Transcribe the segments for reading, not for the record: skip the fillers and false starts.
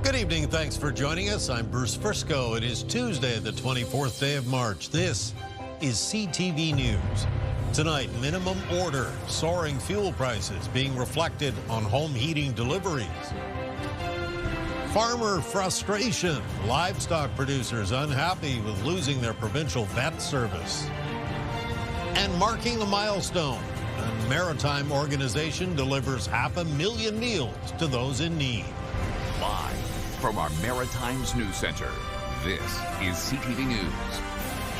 Good evening. Thanks for joining us. I'm Bruce Frisco. It is Tuesday, the 24th day of March. This is CTV News. Tonight, minimum order, soaring fuel prices being reflected on home heating deliveries. Farmer frustration, livestock producers unhappy with losing their provincial vet service. And marking the milestone, a Maritime organization delivers 500,000 meals to those in need. Live from our Maritimes News Center, this is CTV News.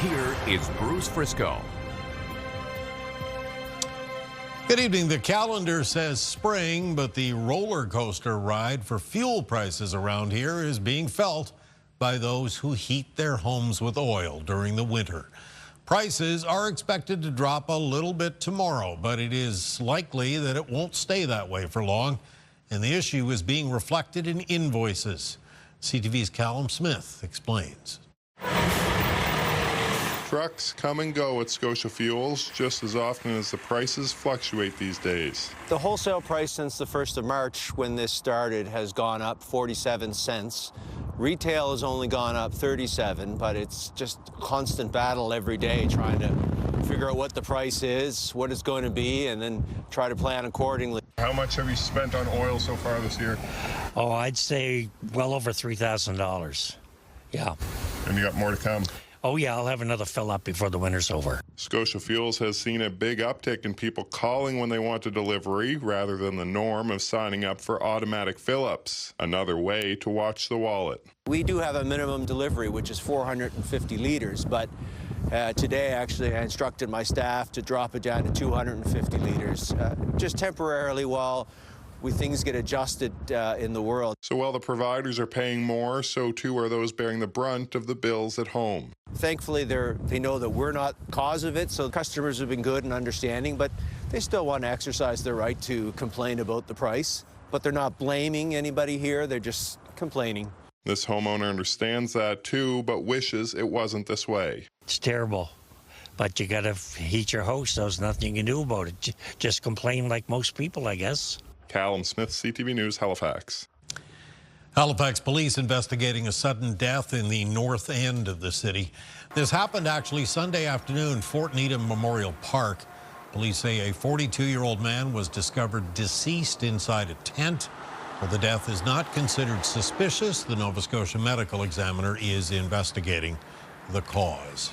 Here is Bruce Frisco. Good evening. The calendar says spring, but the roller coaster ride for fuel prices around here is being felt by those who heat their homes with oil during the winter. Prices are expected to drop a little bit tomorrow, but it is likely that it won't stay that way for long, and the issue is being reflected in invoices. CTV's Callum Smith explains. Trucks come and go at Scotia Fuels just as often as the prices fluctuate these days. The wholesale price since the 1st of March, when this started, has gone up 47 cents. Retail has only gone up 37, but it's just a constant battle every day trying to figure out what the price is, what it's going to be, and then try to plan accordingly. How much have you spent on oil so far this year? Oh, I'd say well over $3,000. Yeah. And you got more to come? Oh, yeah, I'll have another fill up before the winter's over. Scotia Fuels has seen a big uptick in people calling when they want a delivery rather than the norm of signing up for automatic fill-ups, another way to watch the wallet. We do have a minimum delivery, which is 450 liters, but today, actually, I instructed my staff to drop it down to 250 liters, just temporarily while things get adjusted in the world. So while the providers are paying more, so too are those bearing the brunt of the bills at home. Thankfully, they know that we're not cause of it, so customers have been good and understanding, but they still want to exercise their right to complain about the price. But they're not blaming anybody here, they're just complaining. This homeowner understands that too, but wishes it wasn't this way. It's terrible, but you gotta heat your house. There's nothing you can do about it. Just complain like most people, I guess. Callum Smith, CTV News, Halifax. Halifax police investigating a sudden death in the north end of the city. This happened actually Sunday afternoon, Fort Needham Memorial Park. Police say a 42-year-old man was discovered deceased inside a tent. While the death is not considered suspicious, the Nova Scotia Medical Examiner is investigating the cause.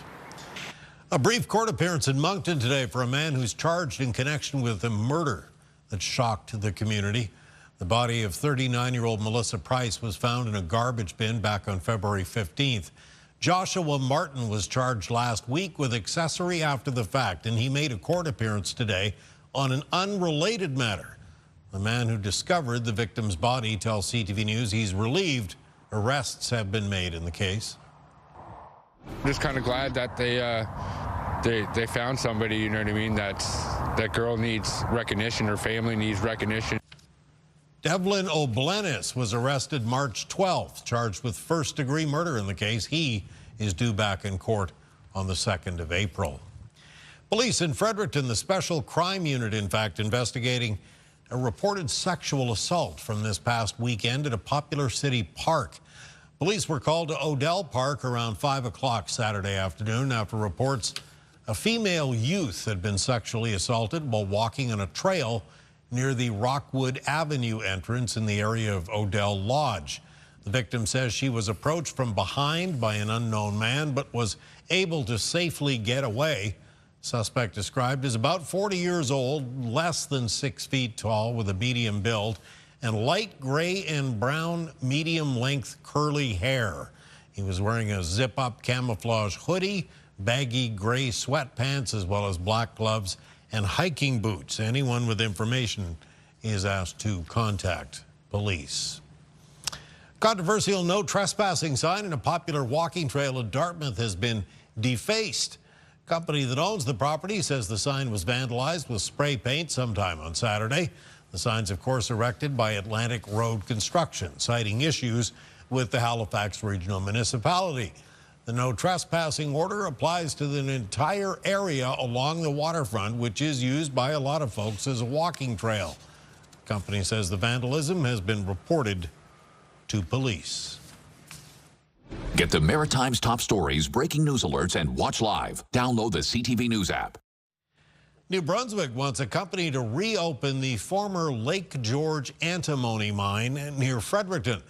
A brief court appearance in Moncton today for a man who's charged in connection with a murder that shocked the community. The body of 39-year-old Melissa Price was found in a garbage bin back on February 15th. Joshua Martin was charged last week with accessory after the fact, and he made a court appearance today on an unrelated matter. The man who discovered the victim's body tells CTV News he's relieved arrests have been made in the case. Just kind of glad that they found somebody, you know what I mean, that girl needs recognition, her family needs recognition. Devlin O'Blennis was arrested March 12th, charged with first-degree murder in the case. He is due back in court on the 2nd of April. Police in Fredericton, the Special Crime Unit, in fact, investigating a reported sexual assault from this past weekend at a popular city park. Police were called to Odell Park around 5 o'clock Saturday afternoon after reports a female youth had been sexually assaulted while walking on a trail near the Rockwood Avenue entrance in the area of Odell Lodge. The victim says she was approached from behind by an unknown man but was able to safely get away. Suspect described as about 40 years old, less than 6 feet tall with a medium build, and light gray and brown medium-length curly hair. He was wearing a zip-up camouflage hoodie, baggy gray sweatpants, as well as black gloves and hiking boots. Anyone with information is asked to contact police. Controversial no trespassing sign in a popular walking trail at Dartmouth has been defaced. Company that owns the property says the sign was vandalized with spray paint sometime on Saturday. The sign's, of course, erected by Atlantic Road Construction, citing issues with the Halifax Regional Municipality. The no trespassing order applies to the entire area along the waterfront, which is used by a lot of folks as a walking trail. The company says the vandalism has been reported to police. Get the Maritime's top stories, breaking news alerts, and watch live. Download the CTV News app. New Brunswick wants a company to reopen the former Lake George antimony mine near Fredericton.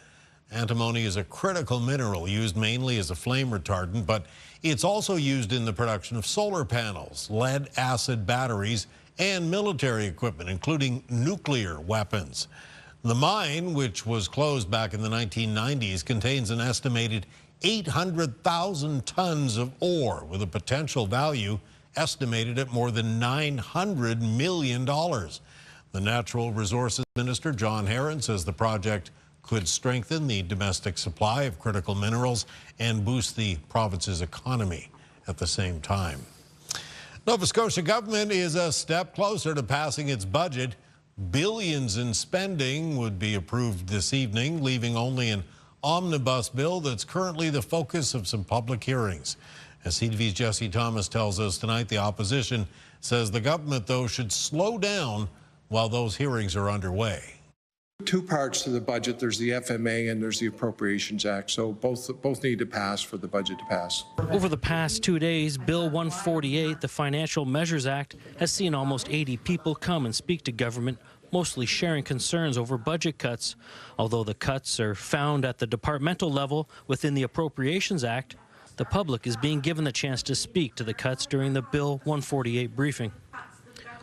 Antimony is a critical mineral used mainly as a flame retardant, but it's also used in the production of solar panels, lead-acid batteries, and military equipment, including nuclear weapons. The mine, which was closed back in the 1990s, contains an estimated 800,000 tons of ore with a potential value estimated at more than $900 million. The Natural Resources Minister, John Herron, says the project could strengthen the domestic supply of critical minerals and boost the province's economy at the same time. Nova Scotia government is a step closer to passing its budget. Billions in spending would be approved this evening, leaving only an omnibus bill that's currently the focus of some public hearings. As CTV's Jesse Thomas tells us tonight, the opposition says the government, though, should slow down while those hearings are underway. Two parts to the budget. There's the FMA and there's the Appropriations Act. So both need to pass for the budget to pass. Over the past 2 days, Bill 148, the Financial Measures Act, has seen almost 80 people come and speak to government, mostly sharing concerns over budget cuts. Although the cuts are found at the departmental level within the Appropriations Act, the public is being given the chance to speak to the cuts during the Bill 148 briefing.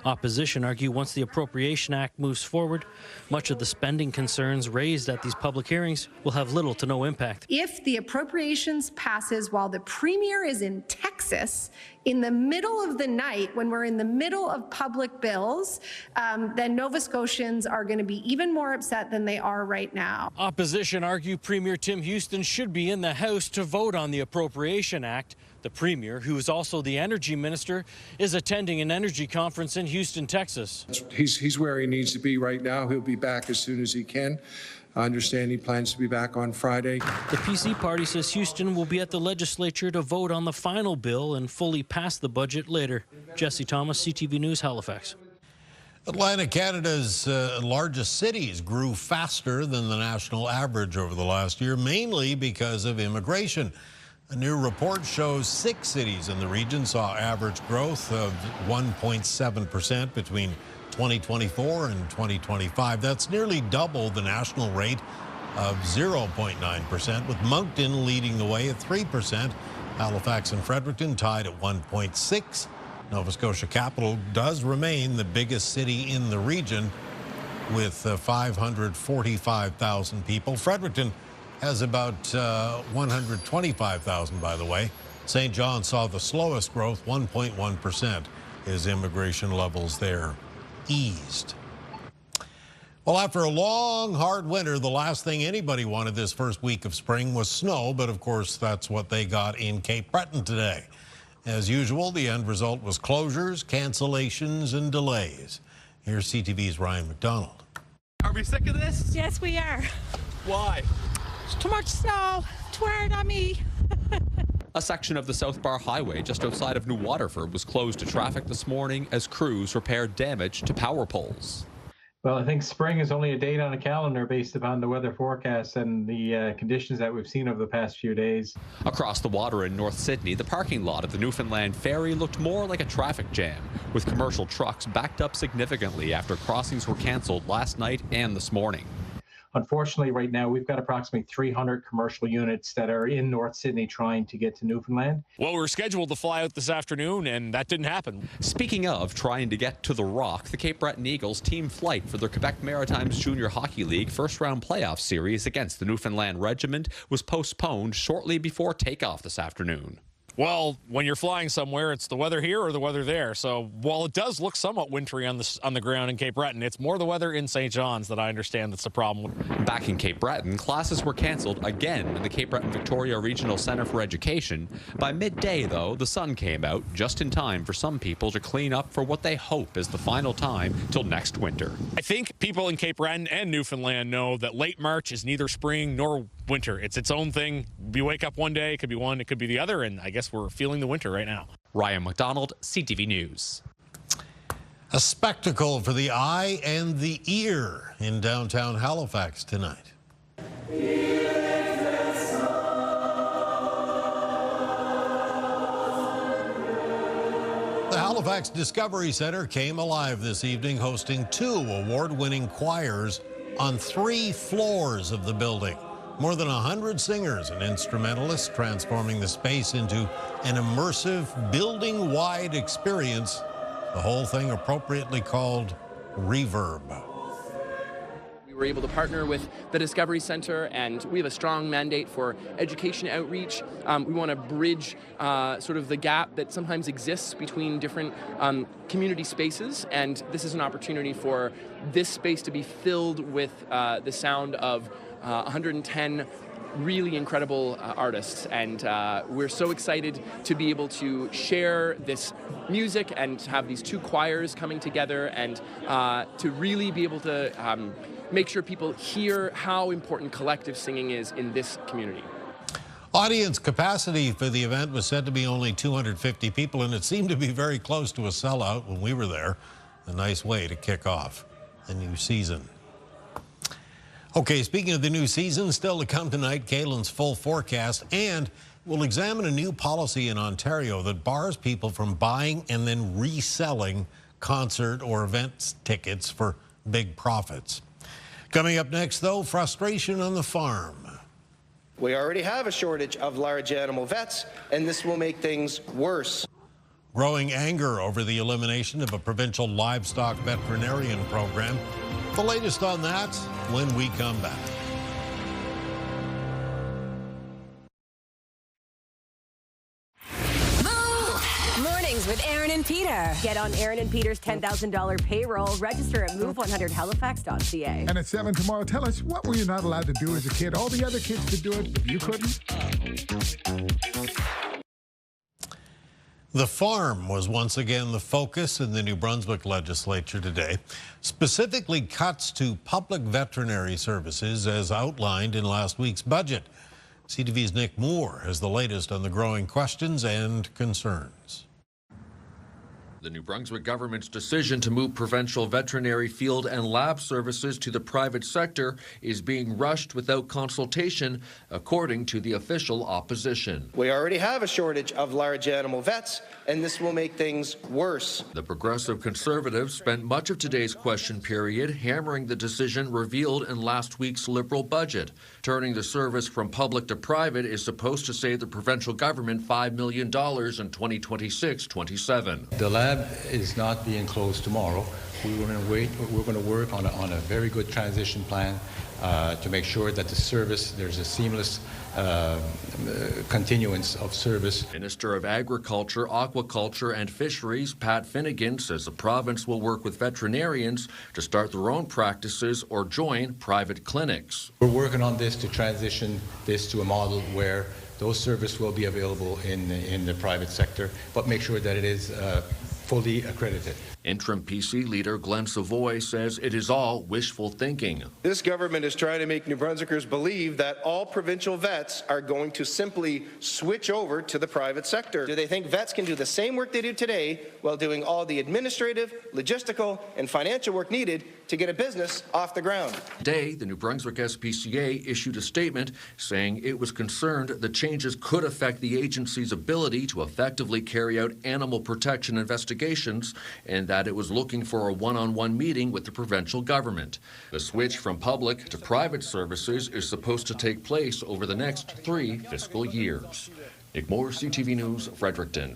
Opposition argue once the Appropriation Act moves forward, much of the spending concerns raised at these public hearings will have little to no impact. If the appropriations passes while the Premier is in Texas in the middle of the night, when we're in the middle of public bills, then Nova Scotians are going to be even more upset than they are right now. Opposition argue Premier Tim Houston should be in the House to vote on the Appropriation Act. The Premier, who is also the Energy Minister, is attending an energy conference in Houston, Texas. He's where he needs to be right now. He'll be back as soon as he can. I understand he plans to be back on Friday. The PC party says Houston will be at the legislature to vote on the final bill and fully pass the budget later. Jesse Thomas, CTV News, Halifax. Atlantic Canada's largest cities grew faster than the national average over the last year, mainly because of immigration. A new report shows 6 cities in the region saw average growth of 1.7% between 2024 and 2025. That's nearly double the national rate of 0.9%, with Moncton leading the way at 3%. Halifax and Fredericton tied at 1.6%. Nova Scotia capital does remain the biggest city in the region with 545,000 people. Fredericton has about 125,000, by the way. St. John saw the slowest growth, 1.1%, as immigration levels there eased. Well, after a long, hard winter, the last thing anybody wanted this first week of spring was snow, but of course that's what they got in Cape Breton today. As usual, the end result was closures, cancellations, and delays. Here's CTV's Ryan McDonald. Are we sick of this? Yes, we are. Why? It's too much snow. Too hard on me. A section of the South Bar Highway just outside of New Waterford was closed to traffic this morning as crews repaired damage to power poles. Well, I think spring is only a date on a calendar based upon the weather forecast and the conditions that we've seen over the past few days. Across the water in North Sydney, the parking lot of the Newfoundland Ferry looked more like a traffic jam, with commercial trucks backed up significantly after crossings were cancelled last night and this morning. Unfortunately, right now, we've got approximately 300 commercial units that are in North Sydney trying to get to Newfoundland. Well, we were scheduled to fly out this afternoon, and that didn't happen. Speaking of trying to get to the Rock, the Cape Breton Eagles team flight for their Quebec Maritimes Junior Hockey League first-round playoff series against the Newfoundland Regiment was postponed shortly before takeoff this afternoon. Well, when you're flying somewhere, it's the weather here or the weather there. So while it does look somewhat wintry on the ground in Cape Breton, it's more the weather in St. John's that I understand that's the problem. Back in Cape Breton, classes were canceled again in the Cape Breton Victoria Regional Centre for Education. By midday, though, the sun came out just in time for some people to clean up for what they hope is the final time till next winter. I think people in Cape Breton and Newfoundland know that late March is neither spring nor winter. It's its own thing. We wake up one day, it could be one, it could be the other, and I guess we're feeling the winter right now. Ryan McDonald, CTV News. A spectacle for the eye and the ear in downtown Halifax tonight. The Halifax Discovery Center came alive this evening, hosting 2 award-winning choirs on 3 floors of the building. More than 100 singers and instrumentalists transforming the space into an immersive, building-wide experience. The whole thing appropriately called Reverb. We were able to partner with the Discovery Center, and we have a strong mandate for education outreach. We want to bridge sort of the gap that sometimes exists between different community spaces, and this is an opportunity for this space to be filled with the sound of 110 really incredible artists, and we're so excited to be able to share this music and have these 2 choirs coming together, and to really be able to make sure people hear how important collective singing is in this community. Audience capacity for the event was said to be only 250 people, and it seemed to be very close to a sellout when we were there. A nice way to kick off the new season. Okay, speaking of the new season, still to come tonight, Kaylin's full forecast, and we'll examine a new policy in Ontario that bars people from buying and then reselling concert or event tickets for big profits. Coming up next, though, frustration on the farm. We already have a shortage of large animal vets, and this will make things worse. Growing anger over the elimination of a provincial livestock veterinarian program. The latest on that when we come back. Mornings with Aaron and Peter. Get on Aaron and Peter's $10,000 payroll. Register at move100halifax.ca. And at 7 tomorrow, tell us, what were you not allowed to do as a kid? All the other kids could do it, but you couldn't? The farm was once again the focus in the New Brunswick legislature today, specifically cuts to public veterinary services as outlined in last week's budget. CTV's Nick Moore has the latest on the growing questions and concerns. The New Brunswick government's decision to move provincial veterinary field and lab services to the private sector is being rushed without consultation, according to the official opposition. We already have a shortage of large animal vets, and this will make things worse. The Progressive Conservatives spent much of today's question period hammering the decision revealed in last week's Liberal budget. Turning the service from public to private is supposed to save the provincial government $5 million in 2026-27. The lab is not being closed tomorrow. We're going to work on a very good transition plan to make sure that the service, there's a seamless continuance of service. Minister of Agriculture, Aquaculture and Fisheries, Pat Finnegan, says the province will work with veterinarians to start their own practices or join private clinics. We're working on this to transition this to a model where those services will be available in the private sector, but make sure that it is fully accredited. Interim PC leader Glenn Savoy says it is all wishful thinking. This government is trying to make New Brunswickers believe that all provincial vets are going to simply switch over to the private sector. Do they think vets can do the same work they do today while doing all the administrative, logistical, and financial work needed to get a business off the ground? Today, the New Brunswick SPCA issued a statement saying it was concerned the changes could affect the agency's ability to effectively carry out animal protection investigations, and that it was looking for a one-on-one meeting with the provincial government. The switch from public to private services is supposed to take place over the next 3 fiscal years. Nick Moore, CTV News, Fredericton.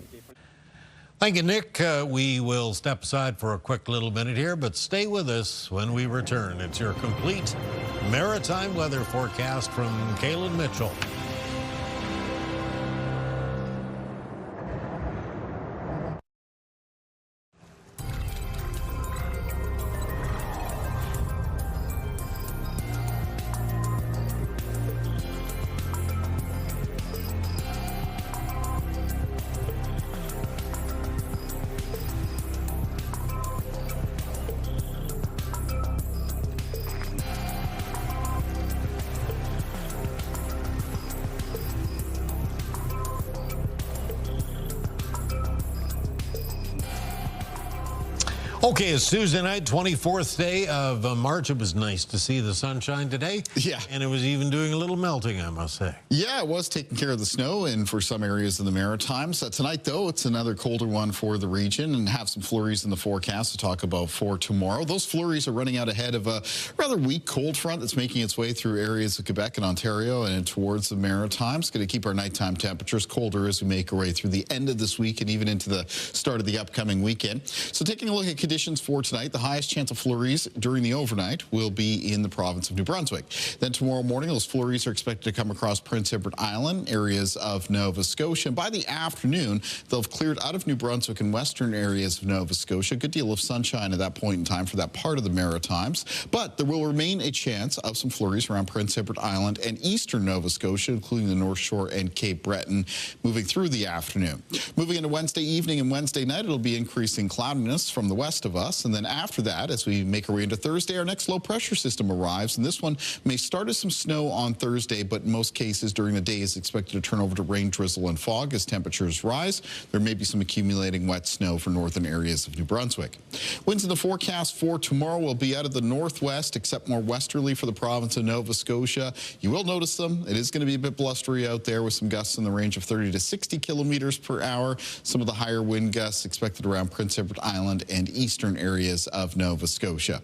Thank you, Nick. We will step aside for a quick little minute here, but stay with us when we return. It's your complete maritime weather forecast from Kaylin Mitchell. Okay, it's Tuesday night, 24th day of March. It was nice to see the sunshine today. Yeah. And it was even doing a little melting, I must say. Yeah, it was taking care of the snow and for some areas of the Maritimes. Tonight, though, it's another colder one for the region and have some flurries in the forecast to talk about for tomorrow. Those flurries are running out ahead of a rather weak cold front that's making its way through areas of Quebec and Ontario and towards the Maritimes. It's going to keep our nighttime temperatures colder as we make our way through the end of this week and even into the start of the upcoming weekend. So taking a look at conditions for tonight, the highest chance of flurries during the overnight will be in the province of New Brunswick. Then tomorrow morning, those flurries are expected to come across Prince Edward Island, areas of Nova Scotia. And by the afternoon, they'll have cleared out of New Brunswick and western areas of Nova Scotia. A good deal of sunshine at that point in time for that part of the Maritimes. But there will remain a chance of some flurries around Prince Edward Island and eastern Nova Scotia, including the North Shore and Cape Breton, moving through the afternoon. Moving into Wednesday evening and Wednesday night, it'll be increasing cloudiness from the west of us. And then after that, as we make our way into Thursday, our next low pressure system arrives. And this one may start as some snow on Thursday, but in most cases during the day is expected to turn over to rain, drizzle, and fog as temperatures rise. There may be some accumulating wet snow for northern areas of New Brunswick. Winds in the forecast for tomorrow will be out of the northwest, except more westerly for the province of Nova Scotia. You will notice them. It is going to be a bit blustery out there with some gusts in the range of 30 to 60 kilometers per hour. Some of the higher wind gusts expected around Prince Edward Island and eastern areas of Nova Scotia.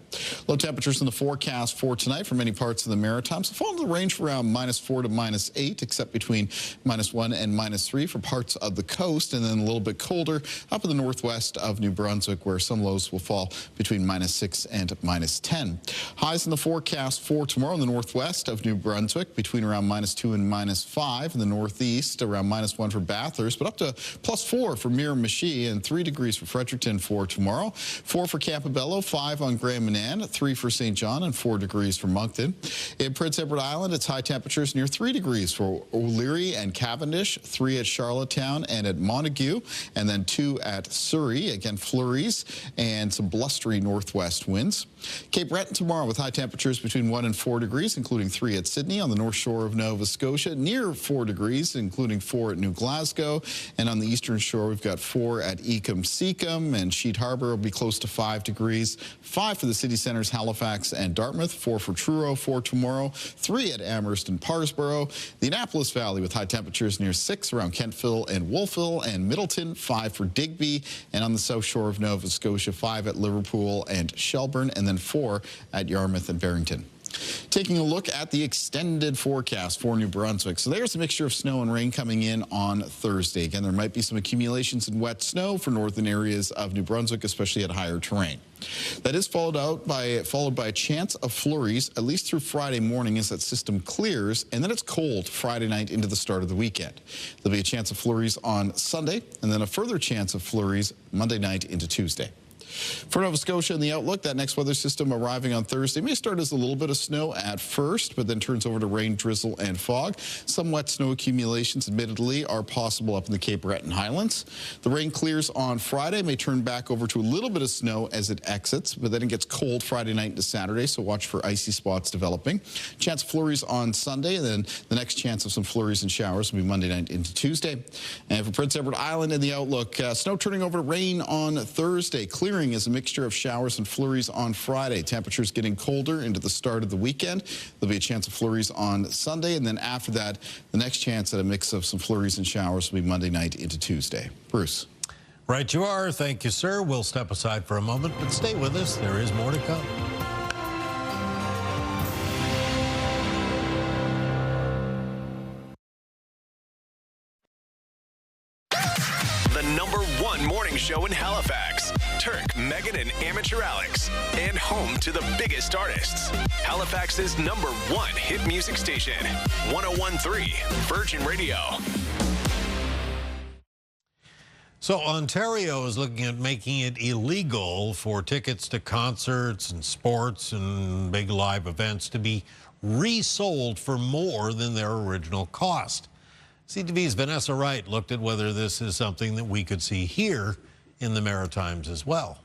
Low temperatures in the forecast for tonight for many parts of the Maritimes will fall in the range for around -4 to -8, except between -1 and -3 for parts of the coast, and then a little bit colder up in the northwest of New Brunswick, where some lows will fall between -6 and -10. Highs in the forecast for tomorrow in the northwest of New Brunswick between around -2 and -5. In the northeast, around -1 for Bathurst, but up to +4 for Miramichi and 3 degrees for Fredericton for tomorrow. 4 for Campobello, 5 on Grand Manan, 3 for St. John, and 4 degrees for Moncton. In Prince Edward Island, it's high temperatures near 3 degrees for O'Leary and Cavendish, 3 at Charlottetown and at Montague, and then 2 at Surrey. Again, flurries and some blustery northwest winds. Cape Breton tomorrow with high temperatures between 1 and 4 degrees, including 3 at Sydney. On the north shore of Nova Scotia, near 4 degrees, including 4 at New Glasgow. And on the eastern shore, we've got 4 at Ecum-Seacum, and Sheet Harbour will be close to 5 degrees. 5 for the city centres, Halifax and Dartmouth. 4 for Truro for tomorrow. 3 at Amherst and Parsborough. The Annapolis Valley with high temperatures near 6 around Kentville and Wolfville and Middleton. 5 for Digby. And on the south shore of Nova Scotia, 5 at Liverpool and Shelburne, and then 4 at Yarmouth and Barrington. Taking a look at the extended forecast for New Brunswick. So there's a mixture of snow and rain coming in on Thursday. Again, there might be some accumulations in wet snow for northern areas of New Brunswick, especially at higher terrain. That is followed by a chance of flurries, at least through Friday morning as that system clears, and then it's cold Friday night into the start of the weekend. There'll be a chance of flurries on Sunday, and then a further chance of flurries Monday night into Tuesday. For Nova Scotia in the outlook, that next weather system arriving on Thursday may start as a little bit of snow at first, but then turns over to rain, drizzle, and fog. Some wet snow accumulations, admittedly, are possible up in the Cape Breton Highlands. The rain clears on Friday, may turn back over to a little bit of snow as it exits, but then it gets cold Friday night into Saturday, so watch for icy spots developing. Chance of flurries on Sunday, and then the next chance of some flurries and showers will be Monday night into Tuesday. And for Prince Edward Island in the outlook, snow turning over to rain on Thursday, clearing is a mixture of showers and flurries on Friday. Temperatures getting colder into the start of the weekend. There'll be a chance of flurries on Sunday, and then after that, the next chance at a mix of some flurries and showers will be Monday night into Tuesday. Bruce. Right you are. Thank you, sir. We'll step aside for a moment, but stay with us. There is more to come. The #1 morning show in Halifax. Turk, Megan, and Amateur Alex. And home to the biggest artists. Halifax's #1 hit music station. 101.3 Virgin Radio. So Ontario is looking at making it illegal for tickets to concerts and sports and big live events to be resold for more than their original cost. CTV's Vanessa Wright looked at whether this is something that we could see here in the Maritimes as well.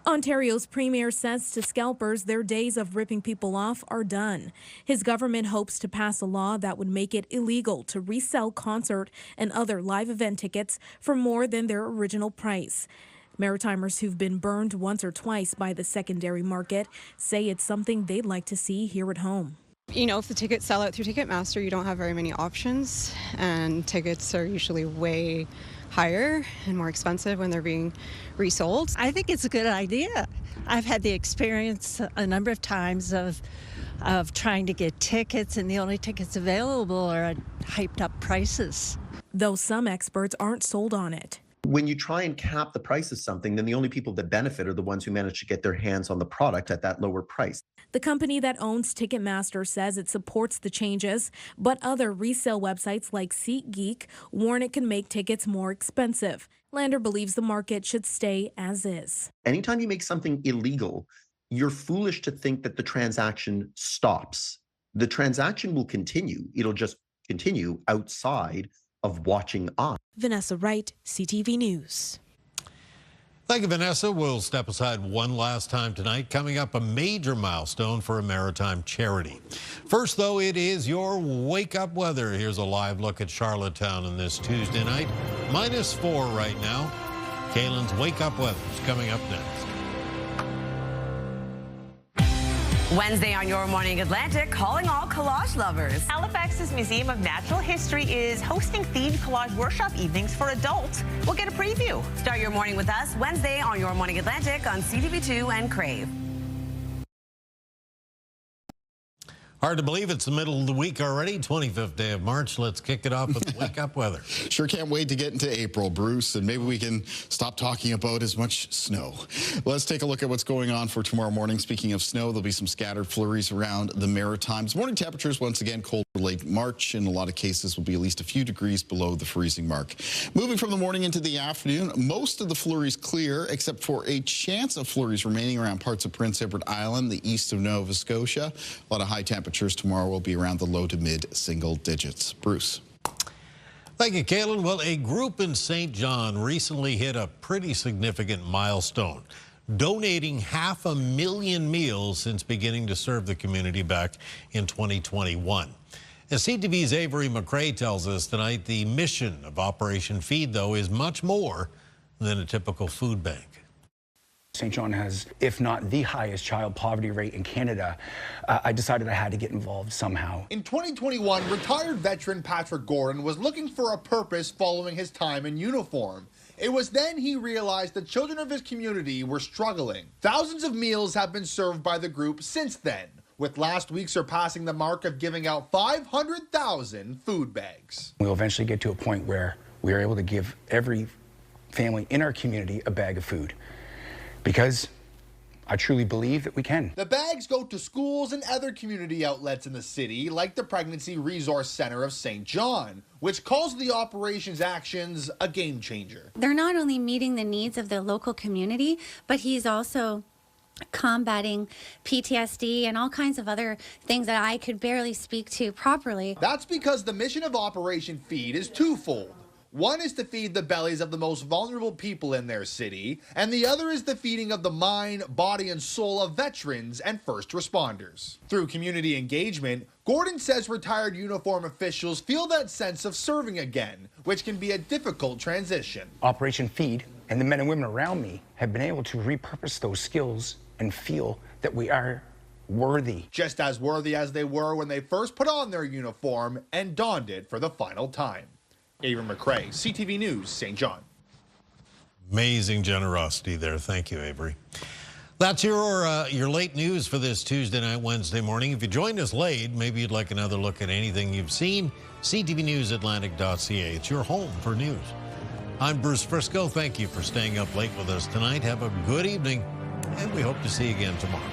Ontario's premier says to scalpers their days of ripping people off are done. His government hopes to pass a law that would make it illegal to resell concert and other live event tickets for more than their original price. Maritimers who've been burned once or twice by the secondary market say it's something they'd like to see here at home. You know, if the tickets sell out through Ticketmaster, you don't have very many options, and tickets are usually way higher and more expensive when they're being resold. I think it's a good idea. I've had the experience a number of times of trying to get tickets, and the only tickets available are at hyped up prices. Though some experts aren't sold on it. When you try and cap the price of something, then the only people that benefit are the ones who manage to get their hands on the product at that lower price. The company that owns Ticketmaster says it supports the changes, but other resale websites like SeatGeek warn it can make tickets more expensive. Lander believes the market should stay as is. Anytime you make something illegal, you're foolish to think that the transaction stops. The transaction will continue. It'll just continue outside of watching on. Vanessa Wright, CTV News. Thank you, Vanessa. We'll step aside one last time tonight. Coming up, a major milestone for a maritime charity. First, though, it is your wake-up weather. Here's a live look at Charlottetown on this Tuesday night. -4 right now. Kaylin's wake-up weather is coming up next. Wednesday on Your Morning Atlantic, calling all collage lovers. Halifax's Museum of Natural History is hosting themed collage workshop evenings for adults. We'll get a preview. Start your morning with us Wednesday on Your Morning Atlantic on CTV2 and Crave. Hard to believe it's the middle of the week already, 25th day of March. Let's kick it off with wake-up weather. Sure can't wait to get into April, Bruce, and maybe we can stop talking about as much snow. Let's take a look at what's going on for tomorrow morning. Speaking of snow, there'll be some scattered flurries around the Maritimes. Morning temperatures, once again, cold for late March. In a lot of cases, will be at least a few degrees below the freezing mark. Moving from the morning into the afternoon, most of the flurries clear, except for a chance of flurries remaining around parts of Prince Edward Island, the east of Nova Scotia. A lot of high temperatures tomorrow will be around the low to mid single digits. Bruce. Thank you, Kaylin. Well, a group in St. John recently hit a pretty significant milestone, donating 500,000 meals since beginning to serve the community back in 2021. As CTV's Avery McRae tells us tonight, the mission of Operation Feed, though, is much more than a typical food bank. St. John has, if not the highest child poverty rate in Canada. I decided I had to get involved somehow. In 2021, retired veteran Patrick Gordon was looking for a purpose following his time in uniform. It was then he realized the children of his community were struggling. Thousands of meals have been served by the group since then, with last week surpassing the mark of giving out 500,000 food bags. We'll eventually get to a point where we are able to give every family in our community a bag of food, because I truly believe that we can. The bags go to schools and other community outlets in the city, like the Pregnancy Resource Center of St. John, which calls the operation's actions a game changer. They're not only meeting the needs of the local community, but he's also combating PTSD and all kinds of other things that I could barely speak to properly. That's because the mission of Operation Feed is twofold. One is to feed the bellies of the most vulnerable people in their city, and the other is the feeding of the mind, body, and soul of veterans and first responders. Through community engagement, Gordon says retired uniform officials feel that sense of serving again, which can be a difficult transition. Operation Feed and the men and women around me have been able to repurpose those skills and feel that we are worthy. Just as worthy as they were when they first put on their uniform and donned it for the final time. Avery McRae, CTV News, St. John. Amazing generosity there. Thank you, Avery. That's your late news for this Tuesday night, Wednesday morning. If you joined us late, maybe you'd like another look at anything you've seen. CTVNewsAtlantic.ca. It's your home for news. I'm Bruce Frisco. Thank you for staying up late with us tonight. Have a good evening, and we hope to see you again tomorrow.